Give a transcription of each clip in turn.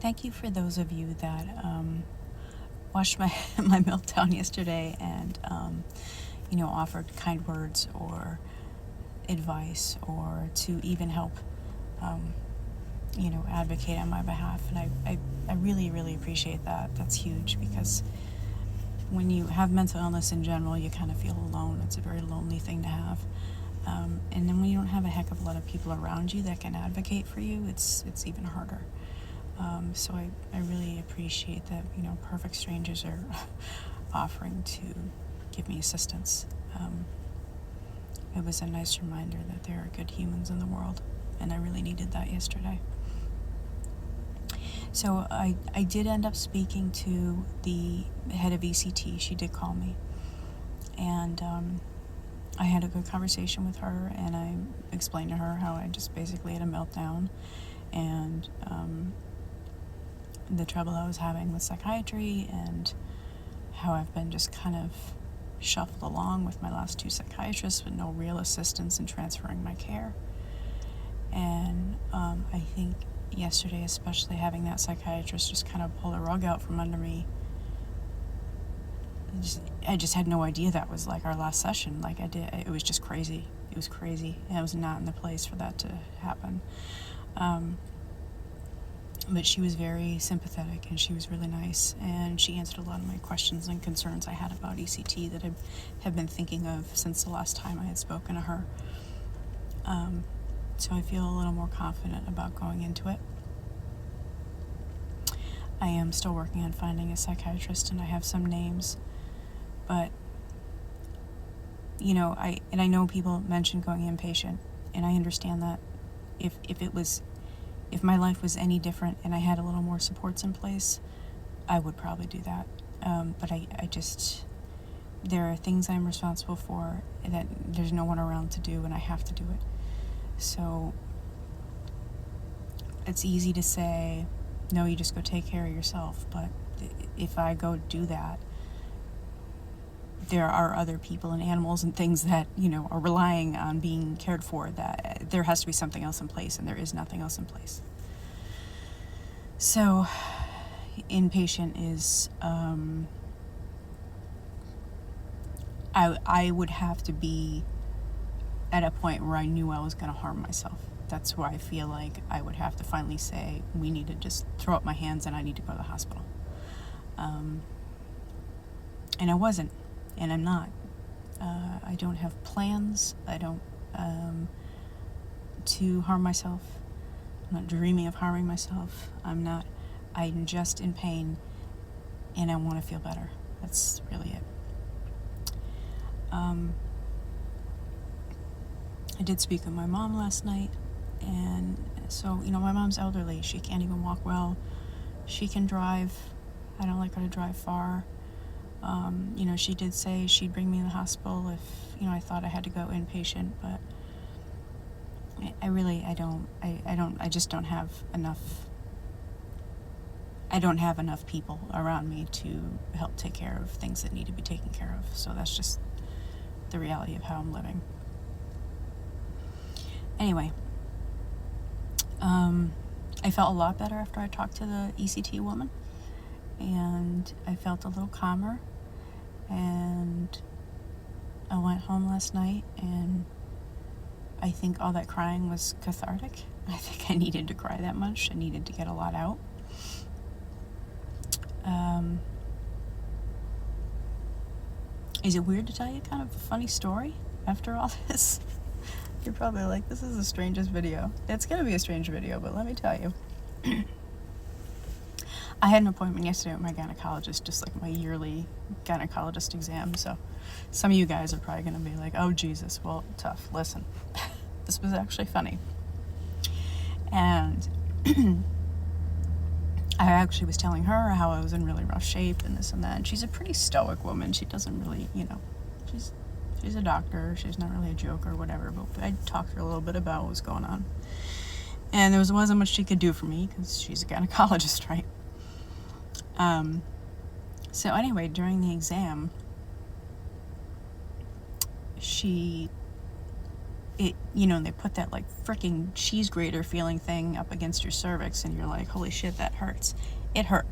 thank you for those of you that watched my my meltdown yesterday and offered kind words or advice or to even help advocate on my behalf. And I really, really appreciate that. That's huge, because when you have mental illness in general, you kind of feel alone. It's a very lonely thing to have. And then when you don't have a heck of a lot of people around you that can advocate for you, it's even harder. So I really appreciate that, perfect strangers are offering to give me assistance. It was a nice reminder that there are good humans in the world, and I really needed that yesterday. So I did end up speaking to the head of ECT. She did call me, and I had a good conversation with her, and I explained to her how I just basically had a meltdown, and the trouble I was having with psychiatry, and how I've been just kind of shuffled along with my last two psychiatrists with no real assistance in transferring my care. And I think yesterday, especially, having that psychiatrist just kind of pull the rug out from under me, I just had no idea that was like our last session. It was just crazy. It was crazy, and I was not in the place for that to happen. But she was very sympathetic, and she was really nice, and she answered a lot of my questions and concerns I had about ECT that I have been thinking of since the last time I had spoken to her. So I feel a little more confident about going into it. I am still working on finding a psychiatrist, and I have some names, but I know people mention going inpatient, and I understand that. If my life was any different and I had a little more supports in place, I would probably do that. But there are things I'm responsible for that there's no one around to do, and I have to do it. So it's easy to say, no, you just go take care of yourself. But if I go do that, there are other people and animals and things that, are relying on being cared for, that there has to be something else in place, and there is nothing else in place. So inpatient is, I would have to be at a point where I knew I was going to harm myself. That's where I feel like I would have to finally say, we need to just throw up my hands and I need to go to the hospital. And I wasn't, and I'm not. I don't have plans. I don't to harm myself. I'm not dreaming of harming myself. I'm just in pain, and I want to feel better. That's really it. I did speak with my mom last night, and so, my mom's elderly. She can't even walk well. She can drive. I don't like her to drive far. She did say she'd bring me to the hospital if, I thought I had to go inpatient, but I just don't have enough. I don't have enough people around me to help take care of things that need to be taken care of. So that's just the reality of how I'm living. Anyway, I felt a lot better after I talked to the ECT woman, and I felt a little calmer, and I went home last night, and I think all that crying was cathartic. I think I needed to cry that much. I needed to get a lot out. Is it weird to tell you kind of a funny story after all this? You're probably like, this is the strangest video. It's going to be a strange video, but let me tell you. I had an appointment yesterday with my gynecologist, just like my yearly gynecologist exam. So some of you guys are probably going to be like, oh, Jesus, well, tough. Listen, this was actually funny. And I actually was telling her how I was in really rough shape and this and that. And she's a pretty stoic woman. She doesn't really, she's a doctor. She's not really a joke or whatever. But I talked to her a little bit about what was going on. And there wasn't much she could do for me because she's a gynecologist, right? So anyway, during the exam, it, you know, they put that like freaking cheese grater feeling thing up against your cervix, and you're like, holy shit, that hurts. It hurt.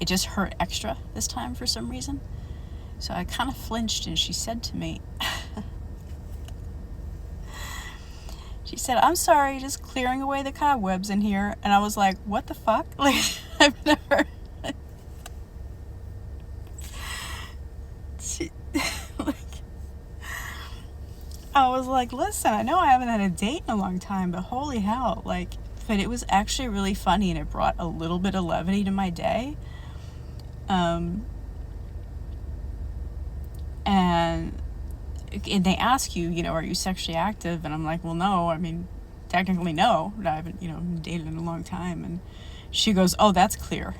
It just hurt extra this time for some reason. So I kind of flinched, and she said to me, she said, I'm sorry, just clearing away the cobwebs in here. And I was like, what the fuck? Like, I've never... like, I was like, listen, I know I haven't had a date in a long time, but holy hell, like, but it was actually really funny, and it brought a little bit of levity to my day. And they ask you, you know, are you sexually active? And I'm like, well, no, I mean, technically no, I haven't, you know, dated in a long time. And she goes, oh, that's clear.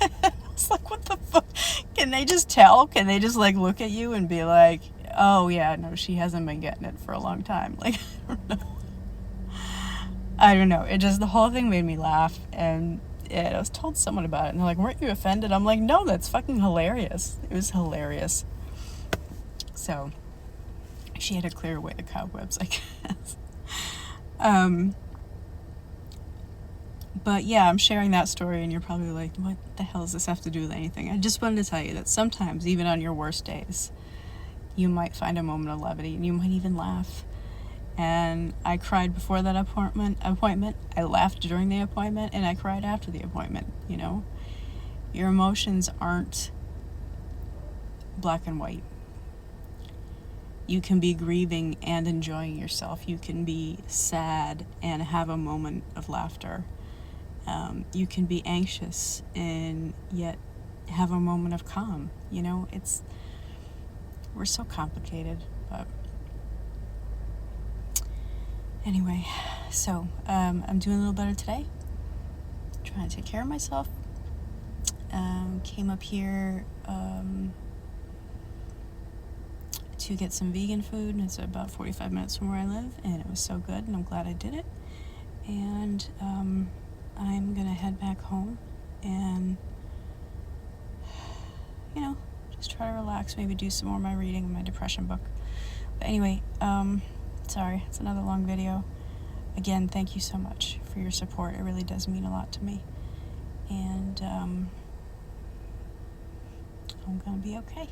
I was like, what the fuck? Can they just tell? Can they just like look at you and be like, oh yeah, no, she hasn't been getting it for a long time? Like, I don't know. It just, the whole thing made me laugh. And I was told someone about it, and they're like, weren't you offended? I'm like, no, that's fucking hilarious. It was hilarious. So she had to clear away the cobwebs, I guess. But yeah, I'm sharing that story, and you're probably like, what the hell does this have to do with anything? I just wanted to tell you that sometimes, even on your worst days, you might find a moment of levity, and you might even laugh. And I cried before that appointment. I laughed during the appointment, and I cried after the appointment, you know? Your emotions aren't black and white. You can be grieving and enjoying yourself. You can be sad and have a moment of laughter. You can be anxious and yet have a moment of calm. You know, we're so complicated, but anyway, so I'm doing a little better today. Trying to take care of myself. Came up here to get some vegan food. It's about 45 minutes from where I live, and it was so good, and I'm glad I did it. And I'm gonna head back home and, you know, just try to relax, maybe do some more of my reading in my depression book. But anyway, sorry, it's another long video. Again, thank you so much for your support. It really does mean a lot to me. And I'm gonna be okay.